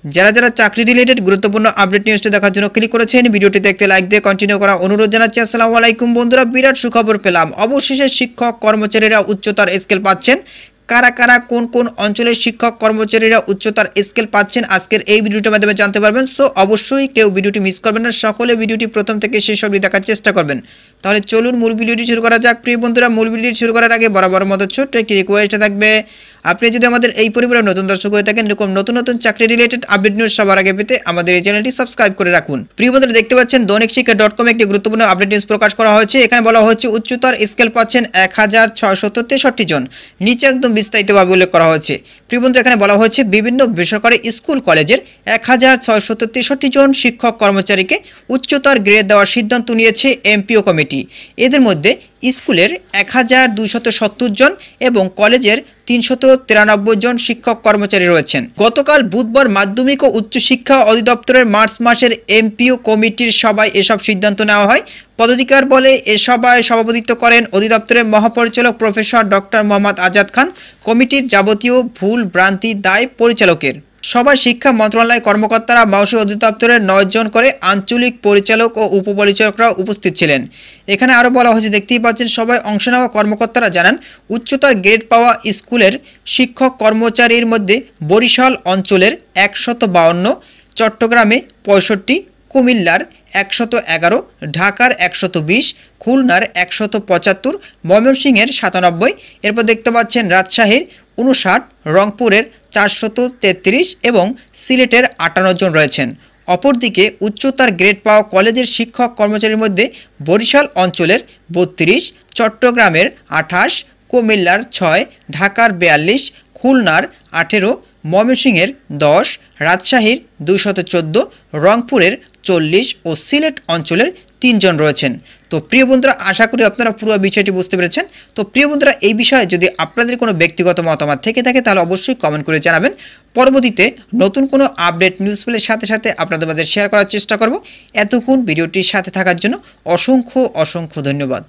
যারা যারা চাকরি রিলেটেড গুরুত্বপূর্ণ আপডেট নিউজটি দেখার জন্য ক্লিক করেছেন, ভিডিওটি দেখতে লাইক দিয়ে কন্টিনিউ করা অনুরোধ জানাচ্ছি। আসসালামু আলাইকুম বন্ধুরা, বিরাট সুখবর পেলাম। অবশেষে শিক্ষক কর্মচারীরা উচ্চতর স্কেল পাচ্ছেন। কারা কারা কোন কোন অঞ্চলের শিক্ষক কর্মচারীরা উচ্চতর স্কেল পাচ্ছেন আজকের এই ভিডিওটির মাধ্যমে জানতে পারবেন। সো অবশ্যই কেউ ভিডিওটি মিস করবেন না, সকলে ভিডিওটি প্রথম থেকে শেষ অবধি দেখার চেষ্টা করবেন। তাহলে চলুন মূল ভিডিওটি শুরু করা যাক। প্রিয় বন্ধুরা, মূল ভিডিওটি শুরু করার আগে বরাবর মতো ছোট্ট একটি রিকোয়েস্ট থাকবে, আপনি যদি আমাদের এই পরিবারের নতুন দর্শক হয়ে থাকেন, এরকম নতুন নতুন চাকরি রিলেটেড আপডেট নিউজ সবার আগে পেতে আমাদের এই চ্যানেলটি সাবস্ক্রাইব করে রাখুন। প্রিয় বন্ধুরা, দেখতে পাচ্ছেন দৈনিক শিক্ষা.com একটি গুরুত্বপূর্ণ আপডেট নিউজ প্রকাশ করা হয়েছে। এখানে বলা হচ্ছে উচ্চতর স্কেল পাচ্ছেন 1663 জন। নিচে একদম বিস্তারিতভাবে উল্লেখ করা হয়েছে। প্রিয় বন্ধুরা, এখানে বলা হয়েছে বিভিন্ন বেসরকারি স্কুল কলেজের 1663 জন শিক্ষক কর্মচারীকে উচ্চতর গ্রেড দেওয়ার সিদ্ধান্ত নিয়েছে এমপিও কমিটি। এদের মধ্যে স্কুলের 1270 জন এবং কলেজের 393 জন শিক্ষক কর্মচারী রয়েছেন। গতকাল বুধবার মাধ্যমিক ও উচ্চশিক্ষা অধিদপ্তরের মার্চ মাসের এমপিও কমিটির সভায় এসব সিদ্ধান্ত নেওয়া হয়। পদাধিকার বলে এ সভায় সভাপতিত্ব করেন অধিদপ্তরের মহাপরিচালক প্রফেসর ডক্টর মোহাম্মদ আজাদ খান। কমিটির যাবতীয় ভুল ভ্রান্তি দায় পরিচালকের। সভায় শিক্ষা মন্ত্রণালয় কর্মকর্তারা, মাউসী অধিদপ্তরের 9 জন করে আঞ্চলিক পরিচালক ও উপপরিচালকরা উপস্থিত ছিলেন। এখানে আরও বলা হয়েছে, দেখতেই পাচ্ছেন, সবাই অংশ নেওয়া কর্মকর্তারা জানান উচ্চতর গ্রেড পাওয়া স্কুলের শিক্ষক কর্মচারীর মধ্যে বরিশাল অঞ্চলের 152, চট্টগ্রামে 65, কুমিল্লার 111, ঢাকার 120, খুলনার 175, ময়মনসিংহের 97, এরপর দেখতে পাচ্ছেন রাজশাহীর 59, রংপুরের 433 এবং সিলেটের 58 জন রয়েছেন। অপরদিকে উচ্চতর গ্রেড পাওয়া কলেজের শিক্ষক কর্মচারীর মধ্যে বরিশাল অঞ্চলের 32, চট্টগ্রামের 28, কুমিল্লার 6, ঢাকার 42, খুলনার 18, ময়মনসিংহের 10, রাজশাহীর 214, রংপুরের 40 ও সিলেট অঞ্চলের 3 জন রয়েছেন। তো প্রিয় বন্ধুরা, আশা করি আপনারা পুরো বিষয়টি বুঝতে পেরেছেন। তো প্রিয় বন্ধুরা, এই বিষয়ে যদি আপনাদের কোনো ব্যক্তিগত মতামত থেকে থাকে তাহলে অবশ্যই কমেন্ট করে জানাবেন। পরবর্তীতে নতুন কোনো আপডেট নিউজ পেলে সাথে সাথে আপনাদের মাঝে শেয়ার করার চেষ্টা করব। এতক্ষণ ভিডিওটির সাথে থাকার জন্য অসংখ্য ধন্যবাদ।